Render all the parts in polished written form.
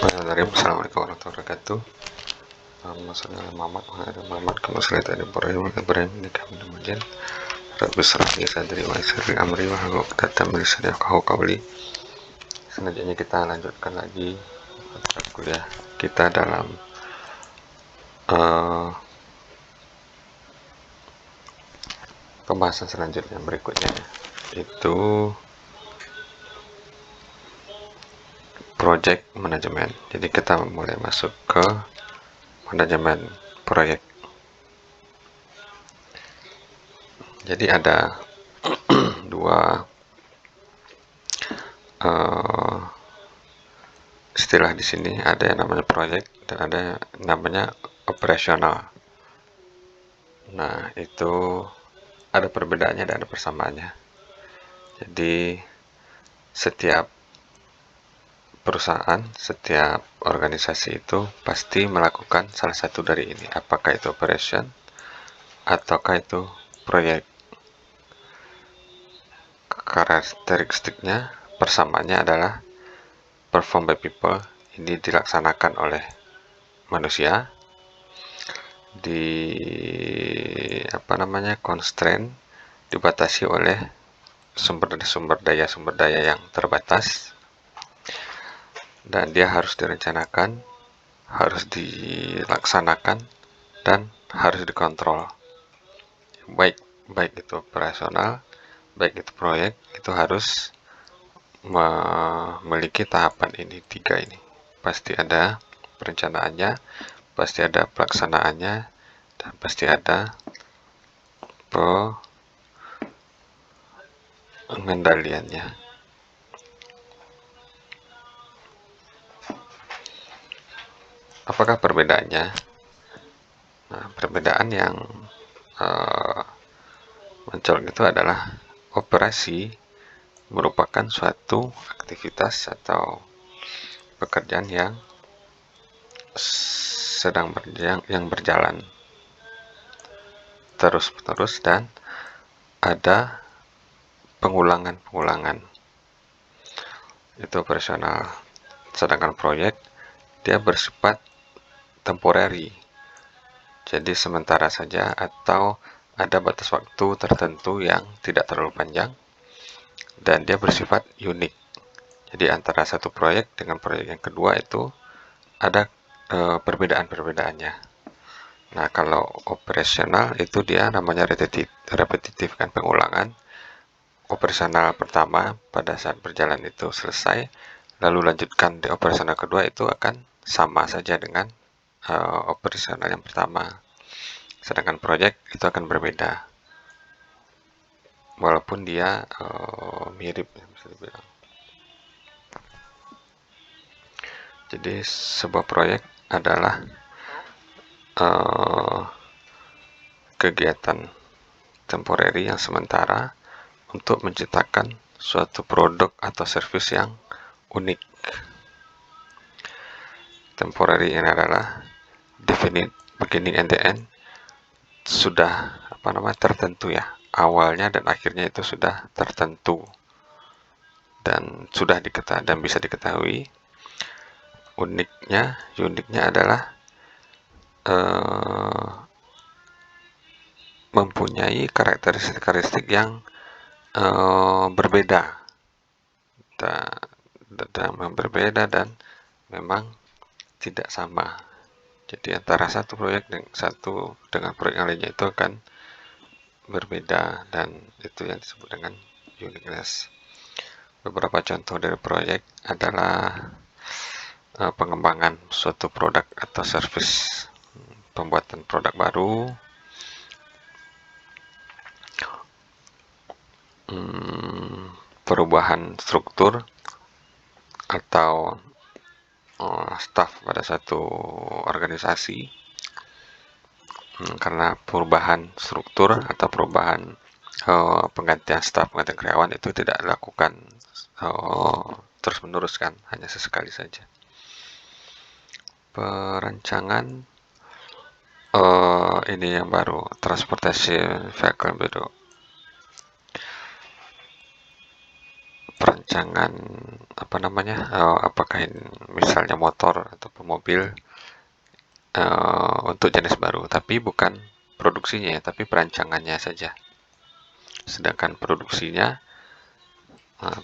Assalamualaikum warahmatullahi wabarakatuh. Maksudnya Muhammad Muhammad Kamasulita Ibrahim nikah kemudian Rabbi shrah li sadri wa yassir li amri wa hlul 'uqdatam min lisani yafqahu qawli. Selanjutnya kita lanjutkan lagi kuliah kita dalam pembahasan selanjutnya berikutnya, itu project management. Jadi kita mulai masuk ke manajemen proyek. Jadi ada dua istilah di sini, ada yang namanya proyek dan ada yang namanya operasional. Nah, itu ada perbedaannya dan ada persamaannya. Jadi setiap perusahaan, setiap organisasi itu pasti melakukan salah satu dari ini, apakah itu operation ataukah itu proyek. Karakteristiknya, persamaannya adalah perform by people, ini dilaksanakan oleh manusia, constraint, dibatasi oleh sumber daya yang terbatas, dan dia harus direncanakan, harus dilaksanakan, dan harus dikontrol. Baik itu operasional, baik itu proyek, itu harus memiliki tahapan ini, tiga ini. Pasti ada perencanaannya, pasti ada pelaksanaannya, dan pasti ada pengendaliannya. Apakah perbedaannya? Nah, perbedaan yang muncul itu adalah operasi merupakan suatu aktivitas atau pekerjaan yang berjalan terus-menerus dan ada pengulangan. Itu operasional. Sedangkan proyek dia bersifat temporary, jadi sementara saja atau ada batas waktu tertentu yang tidak terlalu panjang, dan dia bersifat unik. Jadi antara satu proyek dengan proyek yang kedua itu ada perbedaan-perbedaannya. Nah, kalau operasional itu dia namanya repetitif kan, pengulangan. Operasional pertama pada saat berjalan itu selesai, lalu lanjutkan di operasional kedua itu akan sama saja dengan operasional yang pertama. Sedangkan proyek itu akan berbeda, walaupun dia mirip, bisa dibilang. Jadi sebuah proyek adalah kegiatan temporary yang sementara untuk menciptakan suatu produk atau service yang unik. Temporary ini adalah definite beginning and the end, sudah tertentu ya, awalnya dan akhirnya itu sudah tertentu dan sudah diketahui dan bisa diketahui. Uniknya adalah mempunyai karakteristik yang berbeda dan memang tidak sama. Jadi antara satu proyek dengan proyek yang lainnya itu akan berbeda, dan itu yang disebut dengan uniqueness. Beberapa contoh dari proyek adalah pengembangan suatu produk atau service, pembuatan produk baru, perubahan struktur atau staf pada satu organisasi. Karena perubahan struktur atau perubahan penggantian staf, penggantian karyawan itu tidak dilakukan terus menerus kan, hanya sesekali saja. Perancangan ini yang baru, transportation vehicle baru. perancangan apakah ini misalnya motor atau mobil untuk jenis baru, tapi bukan produksinya ya, tapi perancangannya saja. Sedangkan produksinya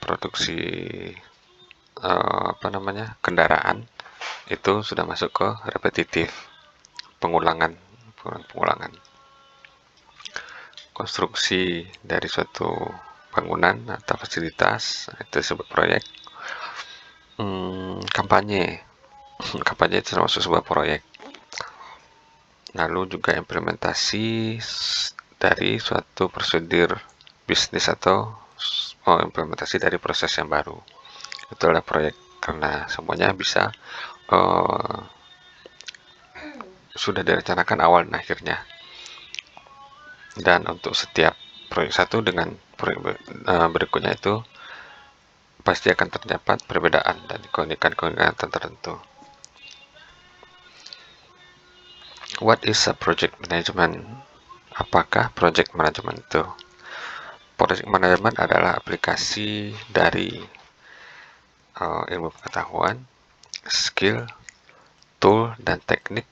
produksi kendaraan itu sudah masuk ke repetitif, pengulangan. Konstruksi dari suatu bangunan atau fasilitas itu disebut proyek. Kampanye itu termasuk sebuah proyek. Lalu juga implementasi dari suatu prosedur bisnis atau implementasi dari proses yang baru, itu adalah proyek, karena semuanya bisa sudah direncanakan awal dan akhirnya. Dan untuk setiap proyek satu dengan proyek berikutnya itu pasti akan terdapat perbedaan dan keunikan tertentu. What is a project management? Apakah project management itu? Project management adalah aplikasi dari ilmu pengetahuan, skill, tool, dan teknik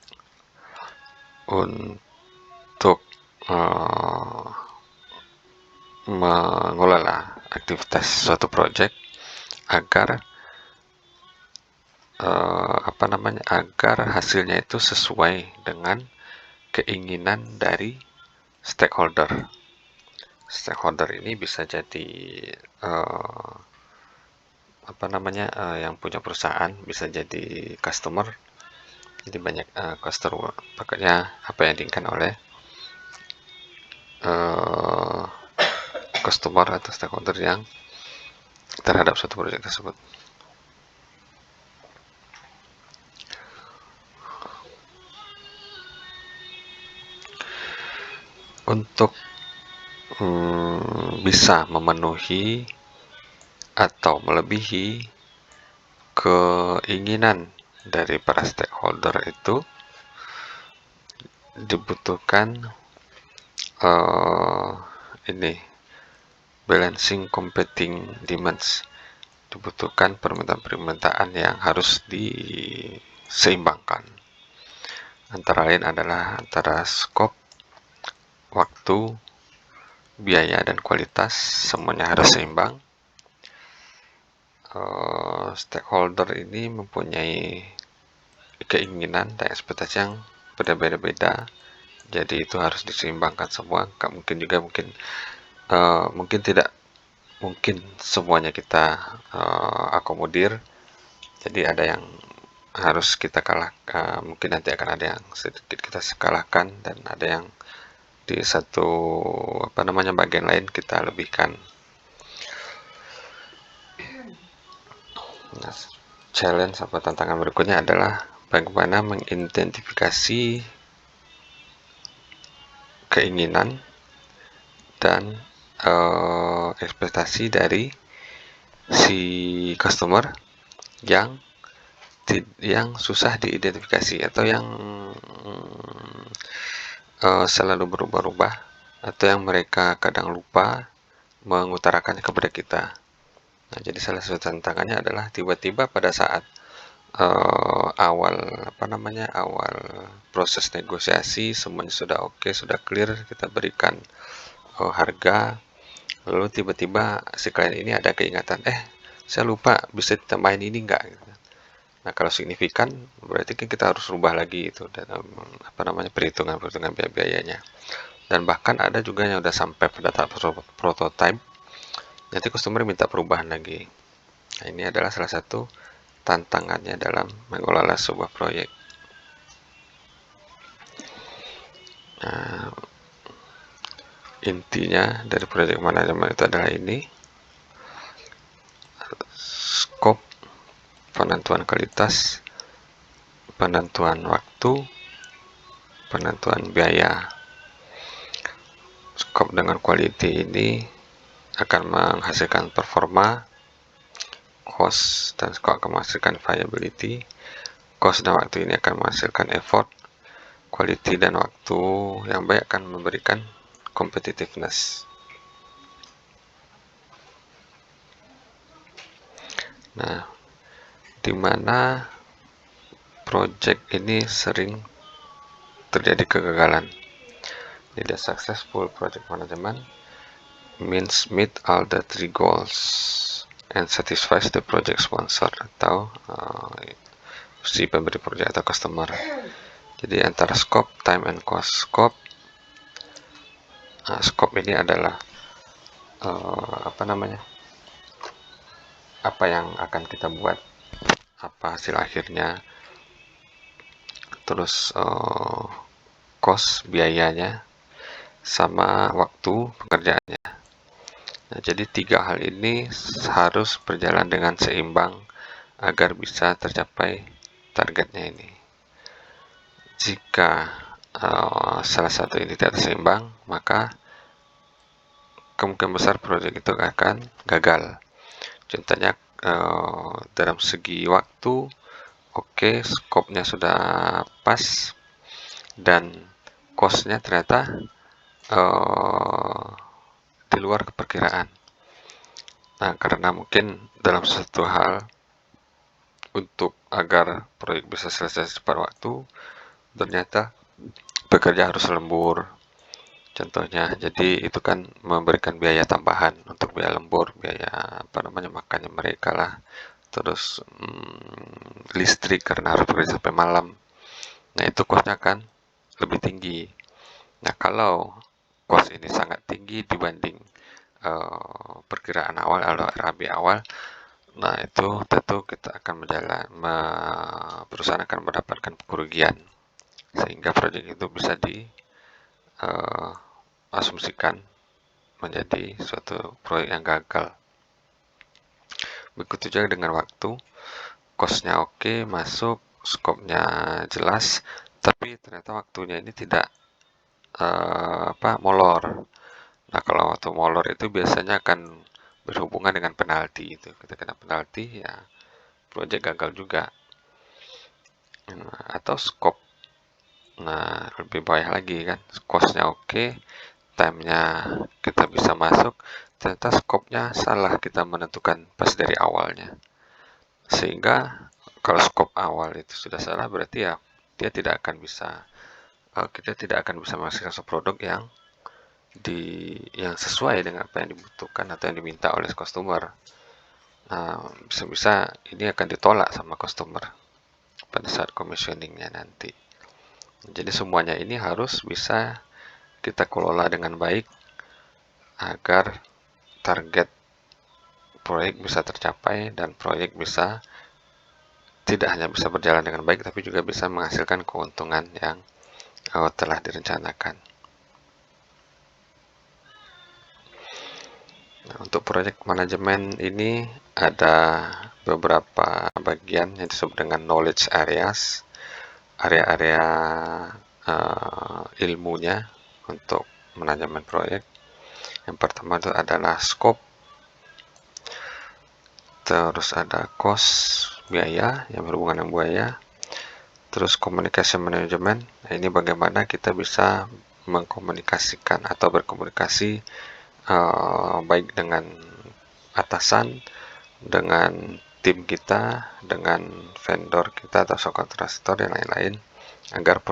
untuk mengelola aktivitas suatu project agar agar hasilnya itu sesuai dengan keinginan dari stakeholder. Stakeholder ini bisa jadi yang punya perusahaan, bisa jadi customer. Jadi banyak customer, pokoknya apa yang diinginkan oleh customer atau stakeholder yang terhadap suatu proyek tersebut. Untuk bisa memenuhi atau melebihi keinginan dari para stakeholder itu dibutuhkan balancing competing demands, dibutuhkan permintaan yang harus diseimbangkan. Antara lain adalah antara skop, waktu, biaya, dan kualitas, semuanya harus seimbang. Stakeholder ini mempunyai keinginan dan ekspektasi yang berbeda-beda, jadi itu harus diseimbangkan semua. Mungkin tidak mungkin semuanya kita akomodir, jadi ada yang harus kita kalahkan, mungkin nanti akan ada yang sedikit kita kalahkan, dan ada yang di satu bagian lain kita lebihkan. Nah, challenge atau tantangan berikutnya adalah bagaimana mengidentifikasi keinginan dan ekspektasi dari si customer yang susah diidentifikasi atau yang selalu berubah-ubah, atau yang mereka kadang lupa mengutarakannya kepada kita. Nah, jadi salah satu tantangannya adalah tiba-tiba pada saat awal proses negosiasi semuanya sudah oke, sudah clear, kita berikan harga, lalu tiba-tiba si klien ini ada keingatan, saya lupa, bisa ditambahin ini enggak? Nah, kalau signifikan berarti kan kita harus rubah lagi itu dan perhitungan biayanya. Dan bahkan ada juga yang udah sampai pada tahap prototype, nanti customer minta perubahan lagi. Nah, ini adalah salah satu tantangannya dalam mengelola sebuah proyek. Nah, intinya dari project management itu adalah ini: skop, penentuan kualitas, penentuan waktu, penentuan biaya. Skop dengan quality ini akan menghasilkan performa, cost dan skop akan menghasilkan viability, cost dan waktu ini akan menghasilkan effort, quality dan waktu yang baik akan memberikan competitiveness. Nah, di mana project ini sering terjadi kegagalan. Jadi successful project management means meet all the three goals and satisfies the project sponsor atau si pemberi proyek atau customer. Jadi antara scope, time, and cost. Scope ini adalah apa yang akan kita buat, apa hasil akhirnya, terus cost, biayanya, sama waktu pekerjaannya. Nah, jadi 3 hal ini harus berjalan dengan seimbang agar bisa tercapai targetnya ini. Jika salah satu ini tidak seimbang, maka kemungkinan besar proyek itu akan gagal. Contohnya dalam segi waktu, oke, skopnya sudah pas, dan cost-nya ternyata di luar perkiraan. Nah, karena mungkin dalam satu hal, untuk agar proyek bisa selesai cepat waktu, ternyata pekerja harus lembur. Contohnya, jadi itu kan memberikan biaya tambahan untuk biaya lembur, biaya makannya mereka lah, terus listrik karena harus bekerja sampai malam. Nah, itu cost-nya kan lebih tinggi. Nah, kalau cost ini sangat tinggi dibanding perkiraan awal atau RAB awal, nah itu tentu kita akan perusahaan akan mendapatkan kerugian, sehingga proyek itu bisa diasumsikan menjadi suatu proyek yang gagal. Begitu juga dengan waktu, cost-nya oke, masuk, skopnya jelas, tapi ternyata waktunya ini tidak molor. Nah, kalau waktu molor itu biasanya akan berhubungan dengan penalti. Itu kita kena penalti, ya proyek gagal juga. Atau skop, nah lebih baik lagi kan, cost-nya oke, time-nya kita bisa masuk, ternyata skopnya salah kita menentukan pas dari awalnya, sehingga kalau skop awal itu sudah salah, berarti ya dia tidak akan bisa kita tidak akan bisa menghasilkan suatu produk yang sesuai dengan apa yang dibutuhkan atau yang diminta oleh customer. Nah, bisa-bisa ini akan ditolak sama customer pada saat commissioningnya nanti. Jadi semuanya ini harus bisa kita kelola dengan baik agar target proyek bisa tercapai dan proyek bisa tidak hanya bisa berjalan dengan baik, tapi juga bisa menghasilkan keuntungan yang telah direncanakan. Nah, untuk proyek manajemen ini ada beberapa bagian yang disebut dengan knowledge areas, area-area ilmunya untuk manajemen proyek. Yang pertama itu adalah scope, terus ada cost, biaya yang berhubungan dengan biaya, terus communication management. Nah, ini bagaimana kita bisa mengkomunikasikan atau berkomunikasi baik dengan atasan, dengan tim kita, dengan vendor kita atau subkontraktor dan lain-lain, agar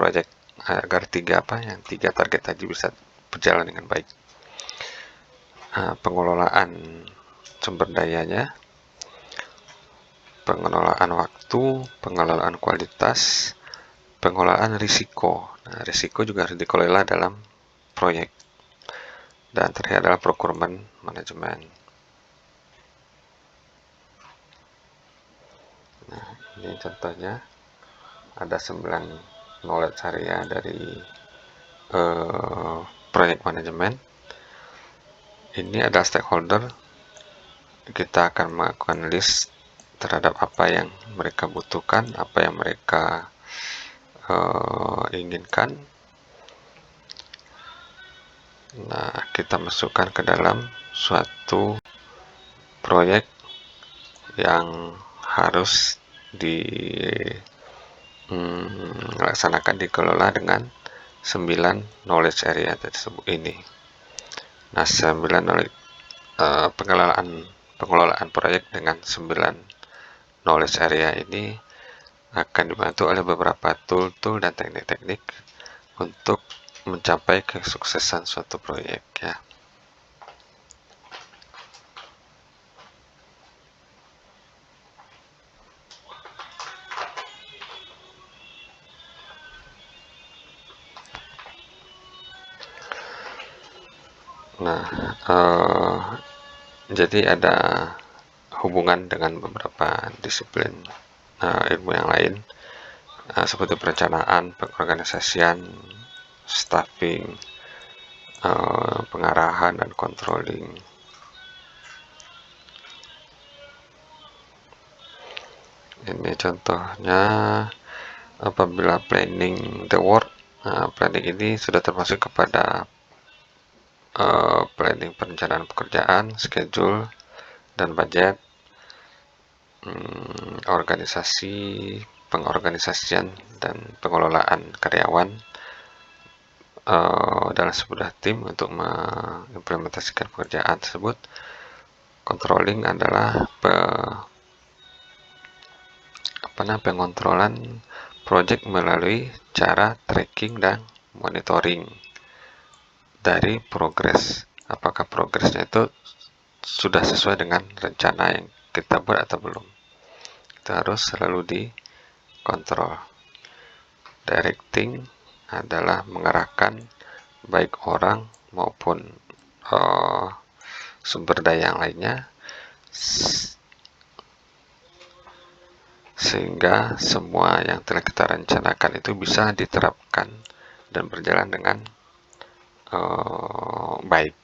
tiga target tadi bisa berjalan dengan baik. Pengelolaan sumber dayanya, pengelolaan waktu, pengelolaan kualitas, pengelolaan risiko. Nah, risiko juga harus dikelola dalam proyek. Dan terakhir adalah procurement management. Nah, ini contohnya ada 9 knowledge area dari project management. Ini adalah stakeholder. Kita akan melakukan list terhadap apa yang mereka butuhkan, apa yang mereka inginkan. Nah, kita masukkan ke dalam suatu proyek yang harus dilaksanakan, dikelola dengan 9 knowledge area tersebut ini. Nah, 9 knowledge pengelolaan proyek dengan 9 knowledge area ini akan dibantu oleh beberapa tool dan teknik-teknik untuk mencapai kesuksesan suatu proyek ya. Nah, jadi ada hubungan dengan beberapa disiplin ilmu yang lain, seperti perencanaan, pengorganisasian, staffing, pengarahan, dan controlling. Ini contohnya apabila planning the work. Planning ini sudah termasuk kepada planning perencanaan pekerjaan, schedule, dan budget, organisasi, pengorganisasian, dan pengelolaan karyawan dalam sebuah tim untuk mengimplementasikan pekerjaan tersebut. Controlling adalah pengontrolan project melalui cara tracking dan monitoring dari progres. Apakah progresnya itu sudah sesuai dengan rencana yang kita buat atau belum. Itu harus selalu dikontrol. Directing adalah mengarahkan baik orang maupun sumber daya yang lainnya sehingga semua yang telah kita rencanakan itu bisa diterapkan dan berjalan dengan baik.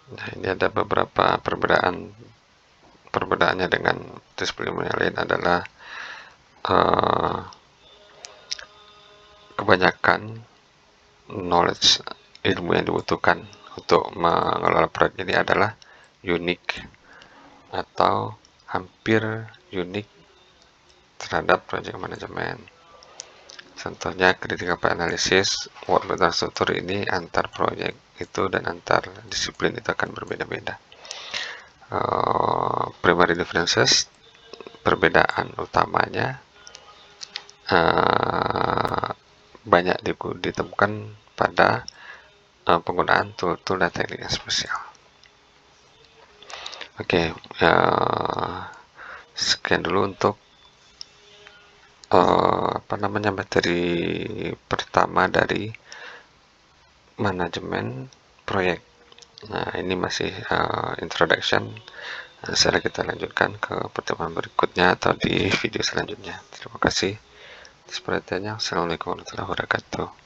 Nah, ini ada beberapa perbedaannya dengan disiplin yang lain adalah kebanyakan knowledge, ilmu yang dibutuhkan untuk mengelola proyek ini adalah unik atau hampir unik terhadap project management. Contohnya critical path analysis, work pattern struktur ini antar proyek itu dan antar disiplin itu akan berbeda-beda. Primary differences, perbedaan utamanya banyak ditemukan pada penggunaan tool dan teknik yang spesial. Oke, sekian dulu untuk materi pertama dari manajemen proyek. Nah, ini masih introduction. Setelah kita lanjutkan ke pertemuan berikutnya atau di video selanjutnya. Terima kasih atas perhatiannya. Assalamualaikum warahmatullahi wabarakatuh.